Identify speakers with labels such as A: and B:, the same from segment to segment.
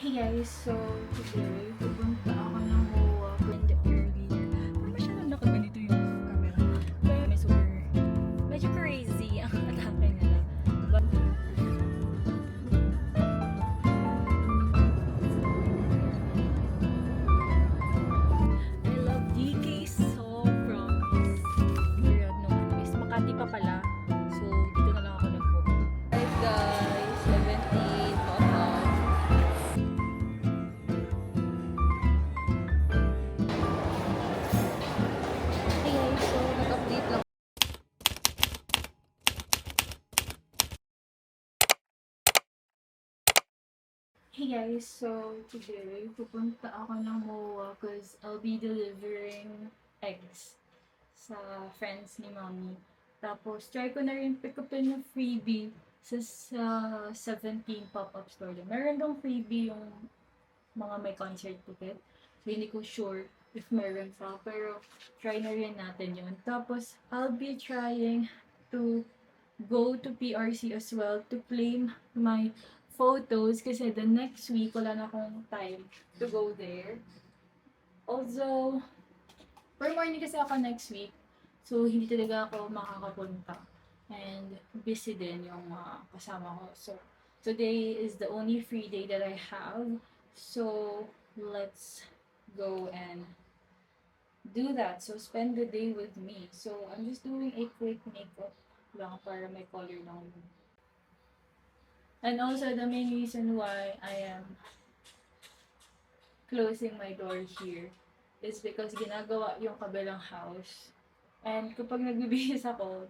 A: Hey guys, so today pupunta ako ng MOA and early. Pero masyadong nakaganito yung camera. Kaya may super, medyo crazy ang atake nila. But, I love DK so promise. Period no, anyways, Makati pa pala. So, dito na lang ako nag-book. Alright guys, 17 Papa. Hey guys, so nag-update lang. Hey guys, so today pupunta ako ng MOA because I'll be delivering eggs sa friends ni Mommy. Tapos try ko na rin pick upin yung freebie sa 17 pop-up store. Meron dong freebie yung mga may concert ticket. So hindi ko sure if meron pa. Pero try na rin natin yun. Tapos I'll be trying to go to PRC as well to claim my photos kasi the next week wala na akong time to go there. Also, per morning kasi ako next week, so hindi talaga ako makakapunta. And busy din yung kasama ko. So, today is the only free day that I have. So, let's go and do that. So, spend the day with me. So, I'm just doing a quick makeup lang para may color lang. And also, the main reason why I am closing my door here is because ginagawa yung kabilang house. And kapag nagbibihis ako,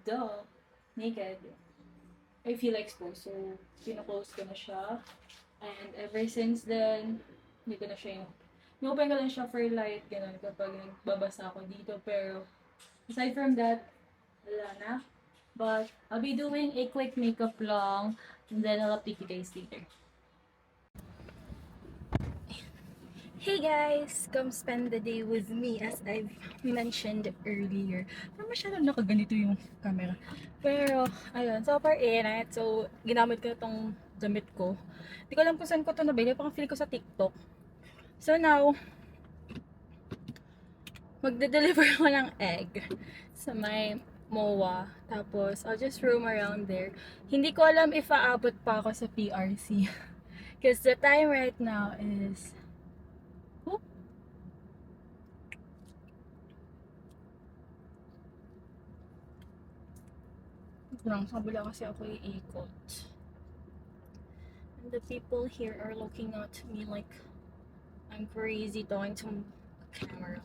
A: naked, I feel exposed. So, kino-close ko na siya. And ever since then, hindi ko na siya Inopen ko lang siya for light, ganun, kapag nagbabasa ako dito. Pero, aside from that, wala na. But, I'll be doing a quick makeup lang, and then I'll update you guys later. Hey guys! Come spend the day with me as I've mentioned earlier. Pero masyadong nakaganito yung camera. Pero, ayun, super init. So, ginamit ko itong damit ko. Hindi ko alam kung saan ko ito nabili. Parang feel ko sa TikTok. So now, magde-deliver ko ng egg sa may MOA. Tapos, I'll just roam around there. Hindi ko alam if aabot pa ako sa PRC. Because the time right now is... Oh. Lang, sa kabila kasi ako iikot. And the people here are looking at me like I'm crazy talking to a camera.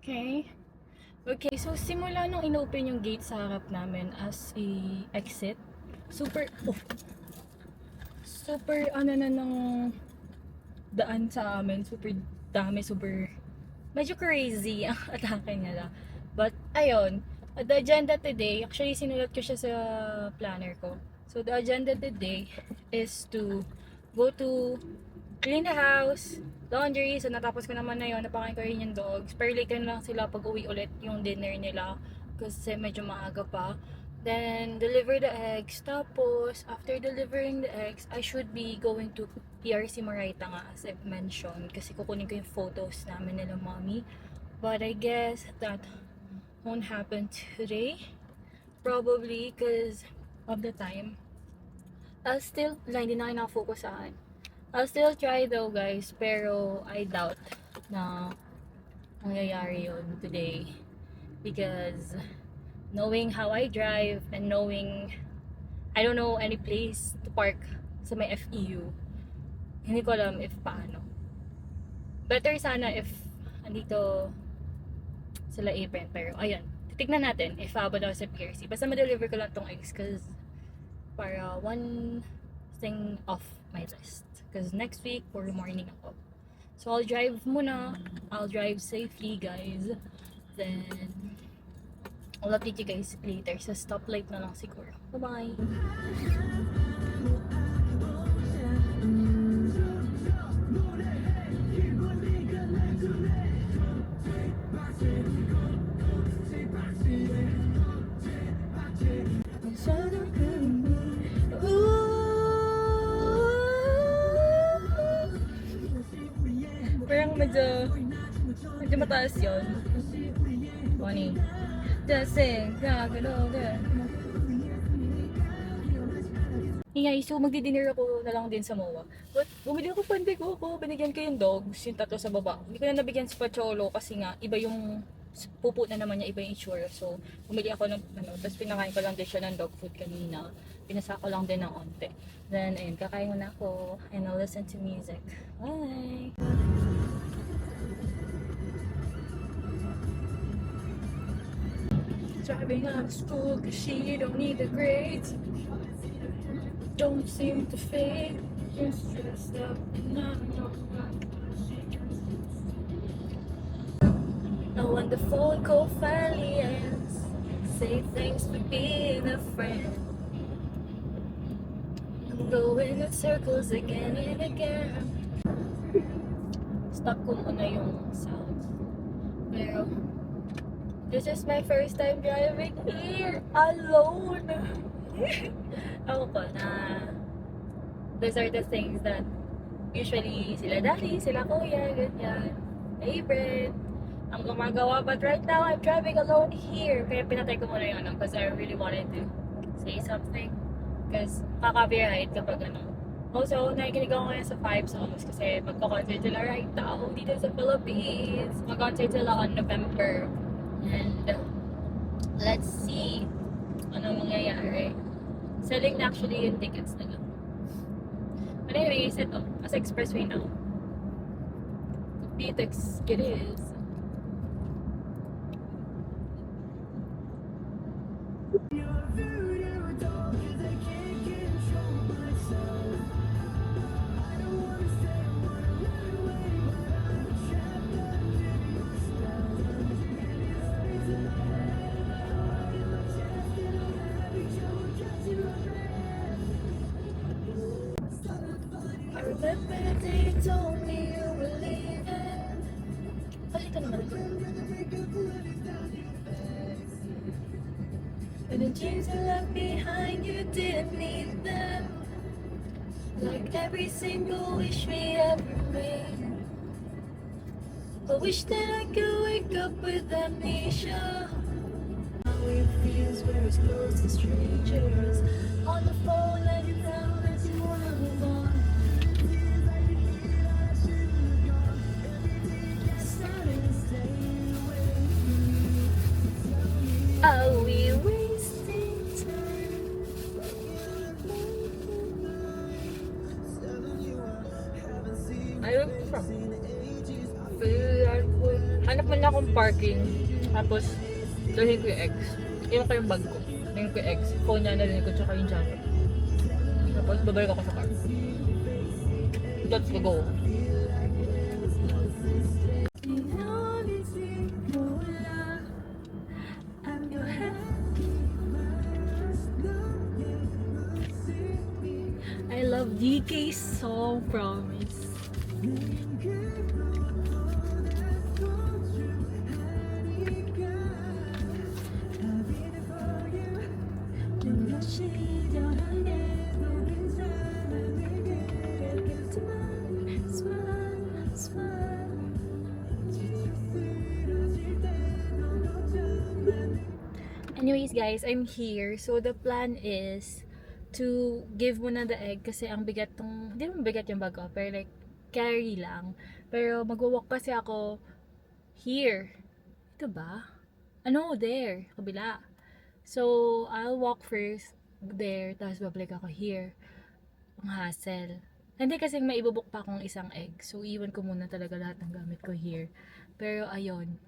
A: Okay. Okay, so simula nung inopen yung gate sa harap namin as a exit, super ano na ng daan sa amin, super dami, super medyo crazy ang atake nila. But ayun, the agenda today, actually sinulat ko siya sa planner ko. So the agenda today is to go to clean the house, laundry. So natapos ko naman na yun, napakain ko rin yung dogs. Pero late na lang sila pag uwi ulit yung dinner nila kasi medyo maaga pa. Then deliver the eggs. Tapos after delivering the eggs, I should be going to PRC Moraita nga as I've mentioned kasi kukunin ko yung photos namin nila mommy. But I guess that won't happen today. Probably because of the time. I'll still, hindi na kayo nakafocus sa akin. I'll still try though guys, pero I doubt na mangyayari yun today. Because knowing how I drive and knowing I don't know any place to park sa may FEU, hindi ko alam if paano. Better sana if andito sila apron, pero ayun, titignan natin if abot ako sa PRC. Basta ma-deliver ko lang tong eggs cause para one thing off my list. Because next week, for morning ako. So, I'll drive muna. I'll drive safely, guys. Then, I'll update you guys later. Sa stoplight na lang siguro. Bye-bye! medyo mataas yun. Funny. Dancing, gagano, hey guys, so magdi-dinner ako na lang din sa MOA. But bumili ako pandigo ko, binigyan ko yung dogs, yung tatlo sa baba. Hindi ko na nabigyan si Pacholo kasi nga iba yung pupo na naman niya, iba yung itsura. So bumili ako ng tapos pinakain ko lang din siya ng dog food kanina. Pinasa ko lang din ng onte. Then ayun, kakain muna ako and I'll listen to music. Bye! Driving out of school cause she don't need the grades. Don't seem to fade. You're stressed out and I know. And when the phone call finally ends, say thanks for being a friend. I'm going in circles again and again. Stop ko muna yung sound. Pero this is my first time driving here alone. Ako ko na those are the things that usually sila daddy, sila kuya, ganyan, favorite ang gumagawa, but right now I'm driving alone here. Kaya pinatay ko muna yung because I really wanted to say something because kaka-copyright kapag Also, nakikinig ako ngayon sa 5 songs kasi magko-concert sila right now dito sa Philippines. Mag-concert sila on November. And let's see ano mangyayari. Selling na actually yung tickets nila. But anyways, ito. As expressway now. Pitex, it is. I remember the day you told me you were leaving. Halika naman. And the dreams you left behind, you didn't need them. Like every single wish we ever made. I wish that I could wake up with amnesia. How it feels, we're as close as strangers. On the phone, let you down as you wanna move on. Are we wasting time? Ayun pa. Hanap mo na akong parking. Tapos, dalhin ko yung eggs. Iwan ko yung bag ko. Dalhin ko yung eggs. Phone niya, nalhin ko, tsaka yung jacket. Tapos, babalik ako sa car. Let's go. I love DK's song, Promise. Anyways guys, I'm here. So the plan is to give muna the egg kasi ang bigat tong, hindi naman bigat yung bag ko, pero like carry lang. Pero magwa-walk kasi ako here. Ito ba? Ano? There. Kabila. So, I'll walk first there, tapos babalik ako here. Ang hassle. Hindi kasi may ibubuk pa akong isang egg. So, iwan ko muna talaga lahat ng gamit ko here. Pero, ayun.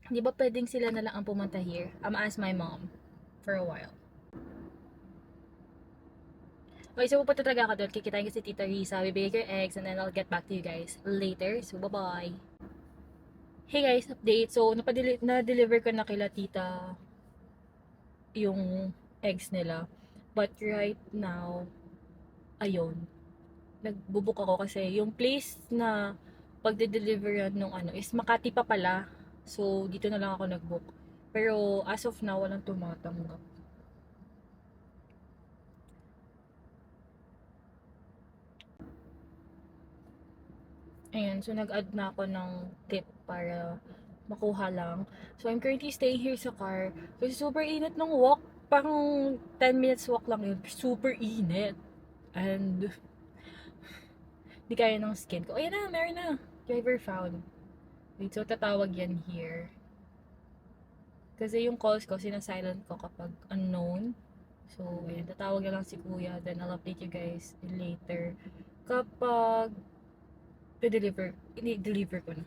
A: Di ba pwedeng sila na lang ang pumunta here? I'm ask my mom for a while. Okay, so pupunta talaga ako doon. Kikitain ko si Tita Risa. Bibigay ko yung eggs and then I'll get back to you guys later. So, bye-bye. Hey guys, update. So, na-deliver ko na kila Tita yung eggs nila. But right now, ayun. Nagbubuk ako kasi yung place na pagde-deliveran nung is Makati pa pala. So, dito na lang ako nag-book. Pero, as of now, walang tumatanggap. Ayan, so nag-add na ako ng tip para makuha lang. So I'm currently staying here sa car. Kasi super init ng walk. Parang 10 minutes walk lang yun. Super init. And di kaya ng skin ko. Ayan na, meron na. Driver found. Wait, so tatawag yan here. Kasi yung calls ko, sinasilent ko kapag unknown. So, ayan, tatawag na lang si kuya. Then I'll update you guys later. Kapag i-deliver ko na.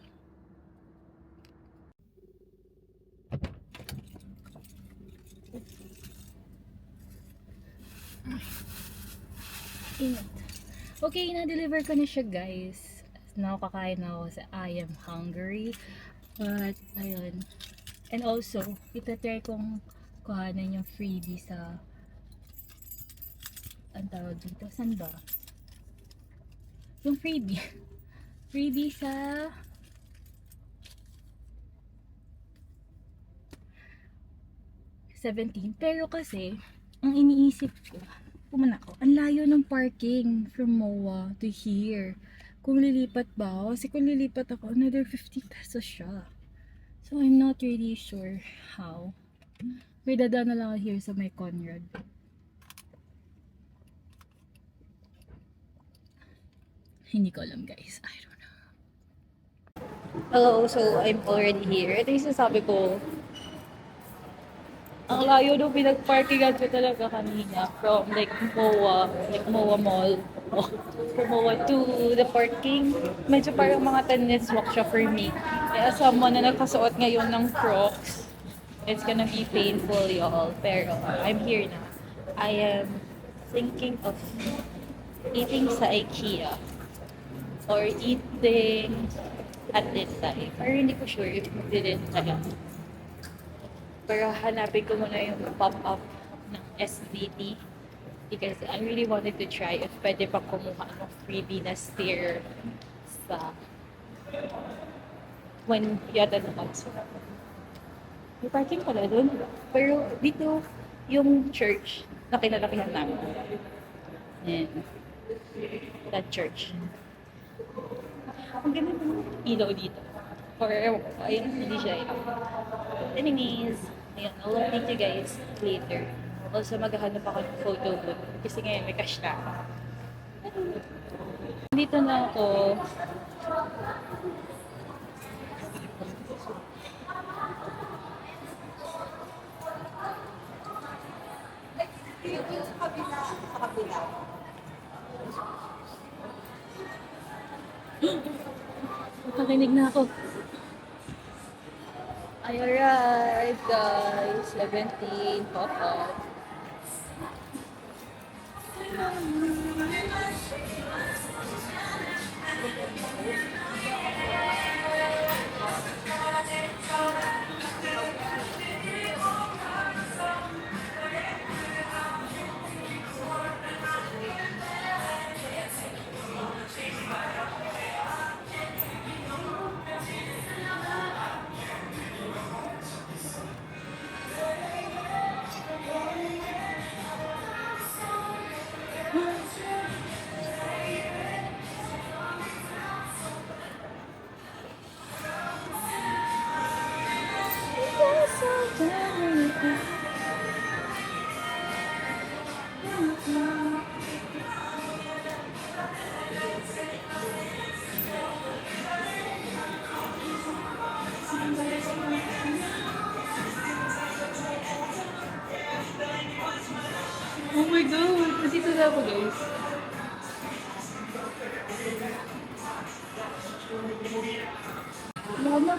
A: Init. Okay, na-deliver ko na siya guys. Now, kakain na ako sa I am hungry. But, ayun. And also, itatry kong kuhanan yung freebie sa ang tawag dito. Saan ba? Yung freebie. Freebie sa ₱17. Pero kasi, ang iniisip ko, pumunta ako, ang layo ng parking from MOA to here. Kung lilipat ba ako? Kasi kung lilipat ako, another 50 pesos siya. So, I'm not really sure how. May dadaan na lang ako here sa may Conrad. Hindi ko alam guys. I don't know. Hello, so I'm already here. Ito yung sasabi ko, ang layo nung pinag-parkingan ko talaga kanina from like MOA Mall, from MOA to the parking. Medyo parang mga 10 minutes walk siya for me. Kaya someone na nagkasuot ngayon ng Crocs, it's gonna be painful y'all. Pero I'm here na. I am thinking of eating sa IKEA or eating at Lintay. Pero hindi ko sure if mag-Lintay ako. Pero hanapin ko muna yung pop-up ng SVT because I really wanted to try if pwede pa kumuha ng freebie na stair sa when yata naman. So, may parking pala doon. Pero dito yung church na kinalakihan namin. And that church. Ang ganda ng ilaw dito. Or, ayun, hindi siya ilaw. Anyways, ayun, I'll update you guys later. Also, maghahanap ako ng photo booth. Kasi ngayon may cash na ako. Dito na ako. Nakikinig na ako. I arrived, guys. 17 pop-up. Oh my God! Nandito na ako, guys. Mama,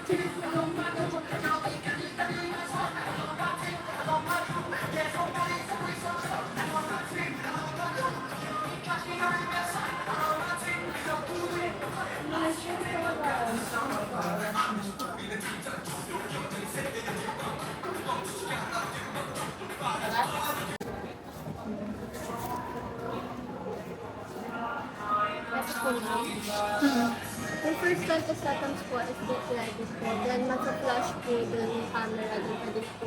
B: Yung first 20 seconds po is get ready po. Then magka-flash po dun yung camera. Then pwede po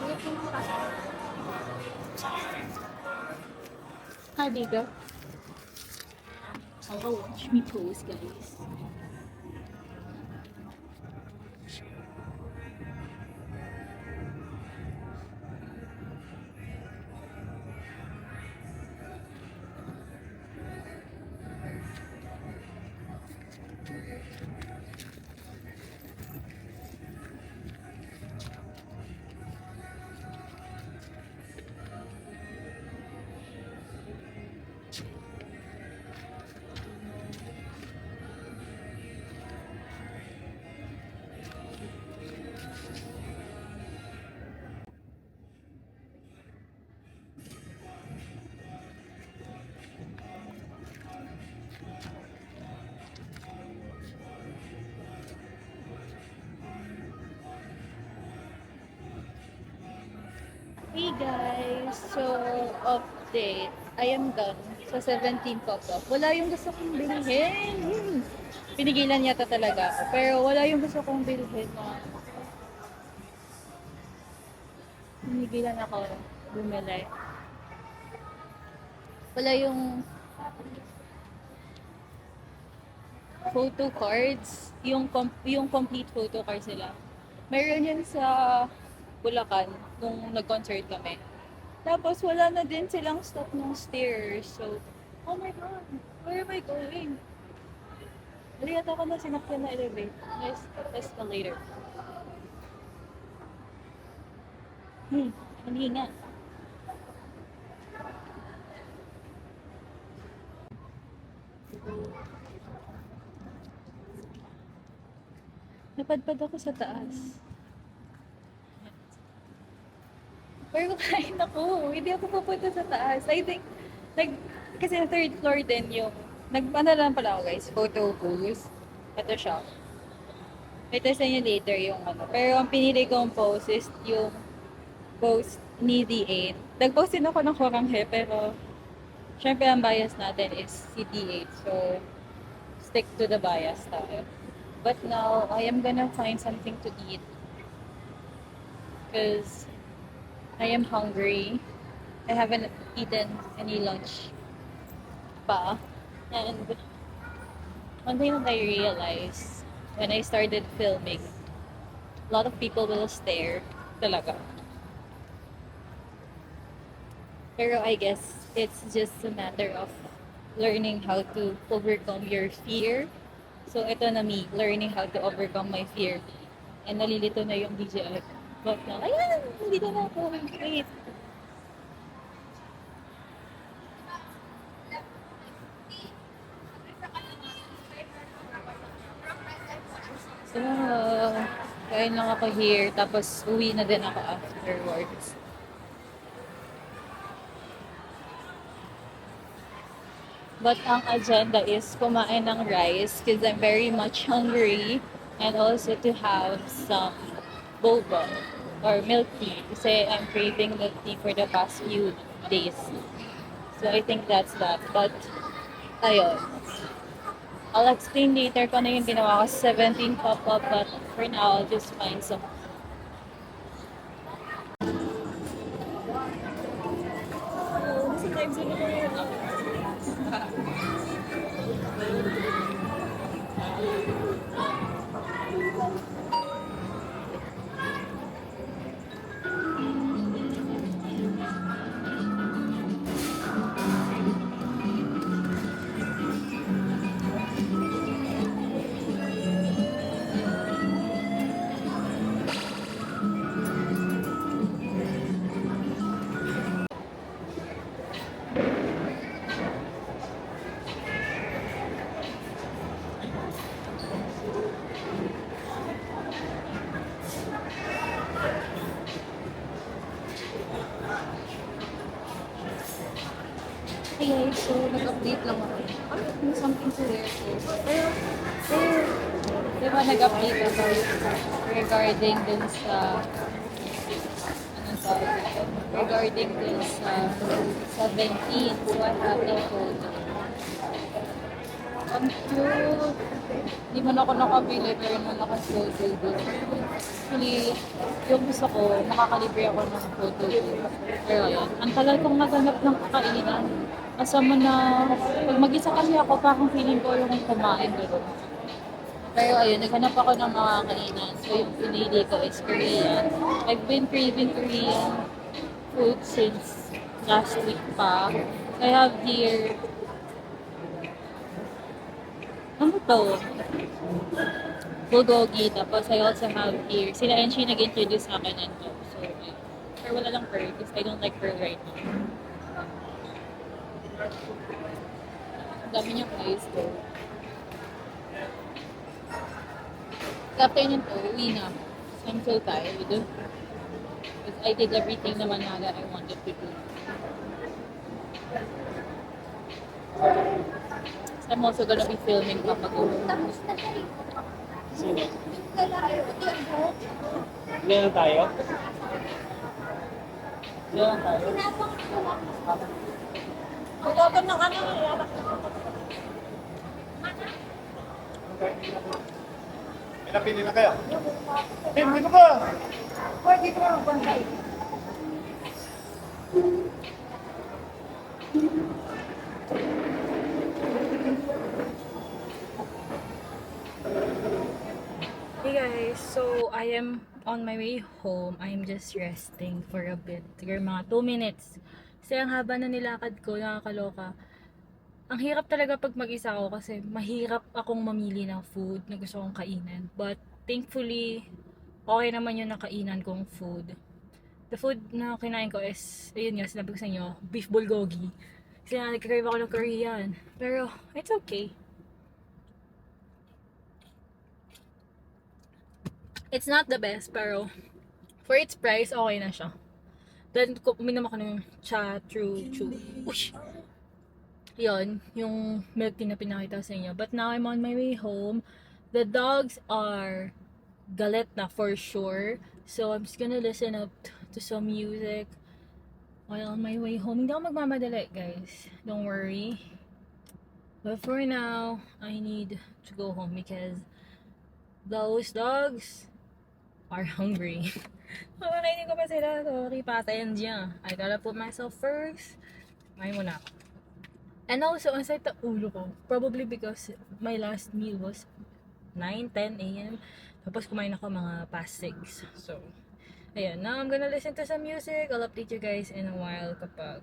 B: Ngipin po kasi.
A: Hi, dito. Watch me pose, guys. Hey guys! So, update. I am done sa 17 pop-up. Wala yung gusto kong bilhin. Pinigilan yata talaga ako. Pero wala yung gusto kong bilhin na pinigilan ako bumili. Wala yung photo cards. Yung complete photo cards nila. Mayroon yan sa Bulacan nung nag-concert kami. Tapos wala na din silang stock ng stairs. So, oh my god, where am I going? Hindi yata ako na sinakyan na escalator. Hindi nga. Napadpad ako sa taas. Pero kain ako. Hindi ako pupunta sa taas. I think, kasi third floor din yung, ano lang pala ako guys, photo booth. Ito siya. Ito sa inyo later yung ano. Pero ang pinili kong post is yung post ni D8. Nag-post din ako ng Koranghe, pero syempre ang bias natin is si D8. So, stick to the bias tayo. But now, I am gonna find something to eat. Because I am hungry. I haven't eaten any lunch pa. And one thing that I realized when I started filming, a lot of people will stare talaga. Pero I guess it's just a matter of learning how to overcome your fear. So ito na me, learning how to overcome my fear. And nalilito na yung DJI. But now, ayan, nandito na ako. Wait. So, kain lang ako here. Tapos, uwi na din ako afterwards. But ang agenda is kumain ng rice because I'm very much hungry. And also to have some boba or milk tea. Kasi I'm craving milk tea for the past few days. So I think that's that. But, ayun. I'll explain later kung ano yung ginawa ko sa 17 pop-up. But for now, I'll just find some. Okay, so nag-update lang ako. May something to wear ko. Pero, di ba nag-update ako regarding dun sa, anong tawag ito? Regarding dun sa 17, so what happened ko. Ang cute. Di man ako nakabili, pero man naka-photo dun. Actually, yung gusto ko, makakalibre ako ng photo dun. Pero yun, ang tagal kong naganap ng kakainan.
C: Kasama na, pag mag-isa kasi ako, parang feeling ko yung kumain doon. Pero ayun, naghanap ako ng mga kainan. So yung pinili ko is Korean. I've been craving Korean food since last week pa. I have here, ano to? Bulgogi. Tapos I also have here, sila Enchi nag-introduce sa akin nito. So, ayun. Pero wala lang pearl because I don't like pearl right now. Ang dami niyang rice ko. After nito, uwi na ako. So, I'm so tired. Because I did everything naman na that I wanted to do. So, I'm also gonna be filming kapag uwi.
B: Tapos na tayo.
D: Sino?
B: Kailangan ko din po.
D: Ilan na tayo? Ilan na tayo?
B: Sinabang ko lang.
C: Ang gagawin ng ano,
D: May napili na kayo? Tim, dito ka!
B: Or dito ka magbantay.
A: Hey guys, so I am on my way home. I'm just resting for a bit. Siguro mga 2 minutes. Kasi ang haba na nilakad ko, nakakaloka. Ang hirap talaga pag mag-isa ako kasi mahirap akong mamili ng food na gusto kong kainin. But thankfully, okay naman yung nakainan kong food. The food na kinain ko is, ayun nga, sinabi ko sa inyo, beef bulgogi. Kasi nag-crave ako ng Korean. Pero, it's okay. It's not the best, pero for its price, okay na siya. Then, uminom ako ng cha true chu. Ush! Yun, yung milk tea na pinakita ko sa inyo. But now, I'm on my way home. The dogs are galit na for sure. So, I'm just gonna listen up to some music while on my way home. Hindi ako magmamadali, guys. Don't worry. But for now, I need to go home because those dogs are hungry. Makakainin ko pa sila. Sorry, pasensya. I gotta put myself first. Kumain muna ako. And also, ang sakit ng ulo ko. Probably because my last meal was 9, 10 a.m. Tapos kumain ako mga past 6. So, ayun. Now, I'm gonna listen to some music. I'll update you guys in a while kapag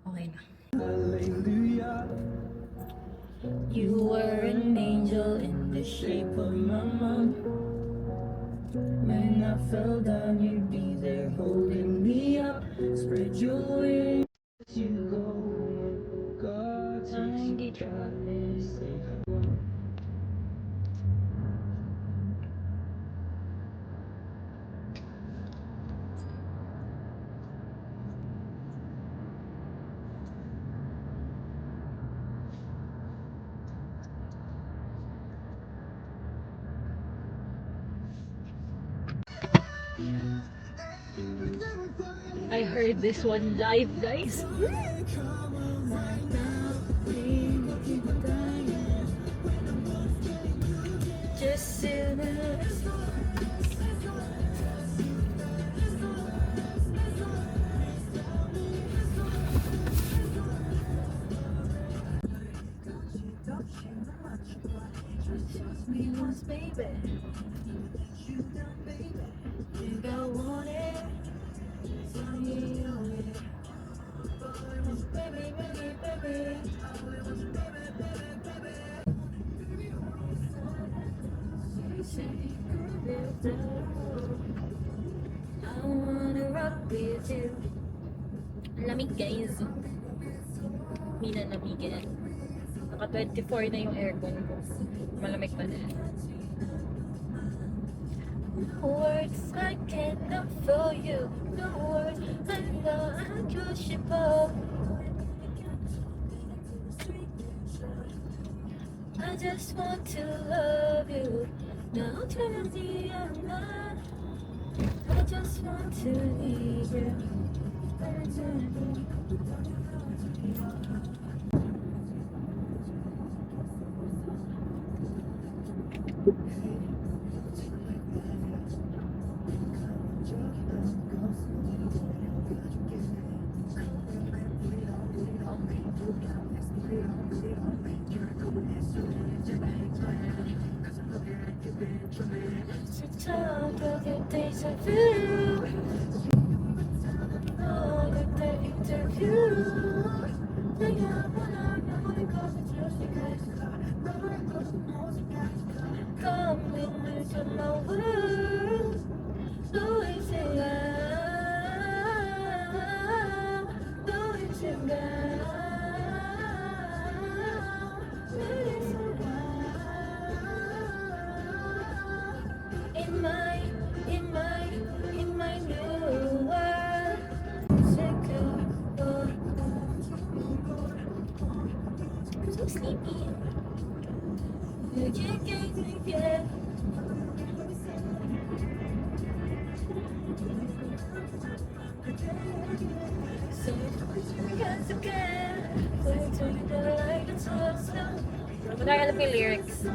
A: okay na. You were an angel in the shape of my mom. When I fell down, you'd be there holding me up. Spread your wings, you go. God, I did try to say I heard this one live, guys. Just sit baby. You got one it. Baby, baby, baby. I wanna rock with you. Lamig, guys. Mina namigan. Naka 24 na yung aircon ko. Malamig pa din. Words I cannot for you. No words I know I could ship up. I just want to love you. Don't tell me I'm not. I just want to need you. Okay. interview. Oh, the interview. Come into my world. Do it now. Do it now. In my new world. I'm so sleepy. Yeah. So, because again, we're doing the light and so. Matagal yung lyrics.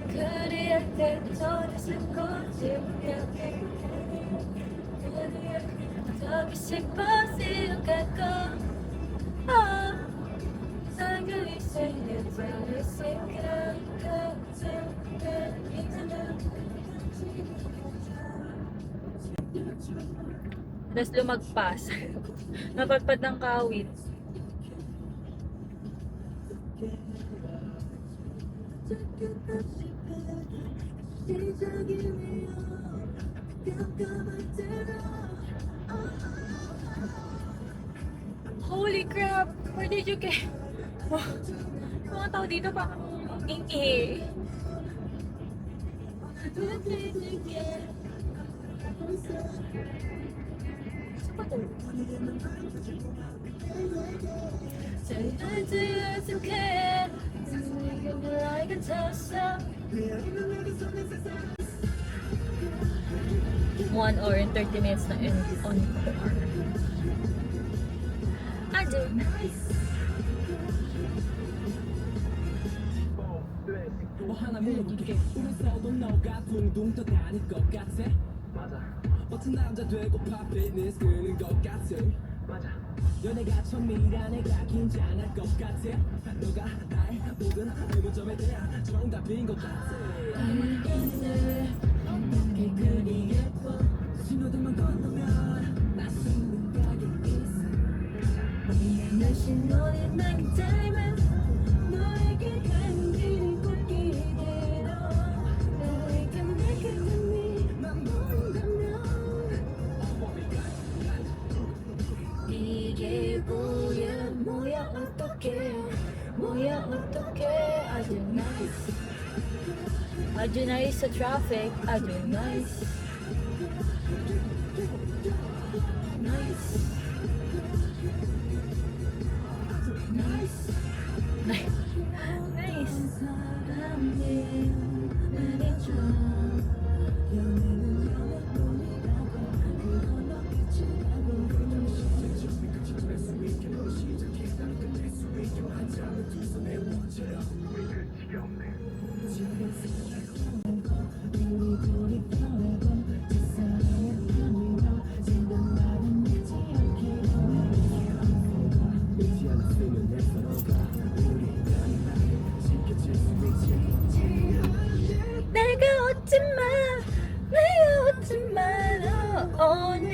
A: 그리할게 저리실 거지 저기 싶어서 갈거 사귀기 싫게 저리실 Tapos lumagpas. Napagpad ng kawit. Holy crap! Where did you get? Mga tao dito pa ingay. Saan ba to? One hour and 30 minutes na on I do nice.
E: 뭐 하나 물어볼게 우리 싸워도 너가 둥둥 떠다닐 것 같아 맞아 멋진 남자 되고 팝 피트니스 끄는 것 같아 맞아 연애가 처음이라 내가 긴장할 것 같아 너가 나의 모든 의문점에 대한 정답인 것 같아 어떻게 그리 예뻐 신호등만 건너면 나 생각이 있어
B: 내 신호에 나기 닮은 너에게 가는 길이 꽃길대로 너에게 내게 맘 모른다면 이게 뭐야 어떡해 아주 nice
A: Ajo nice sa traffic. Ajo nice.
B: nice
A: Nice. Nice. 내가 웃지 마. 오늘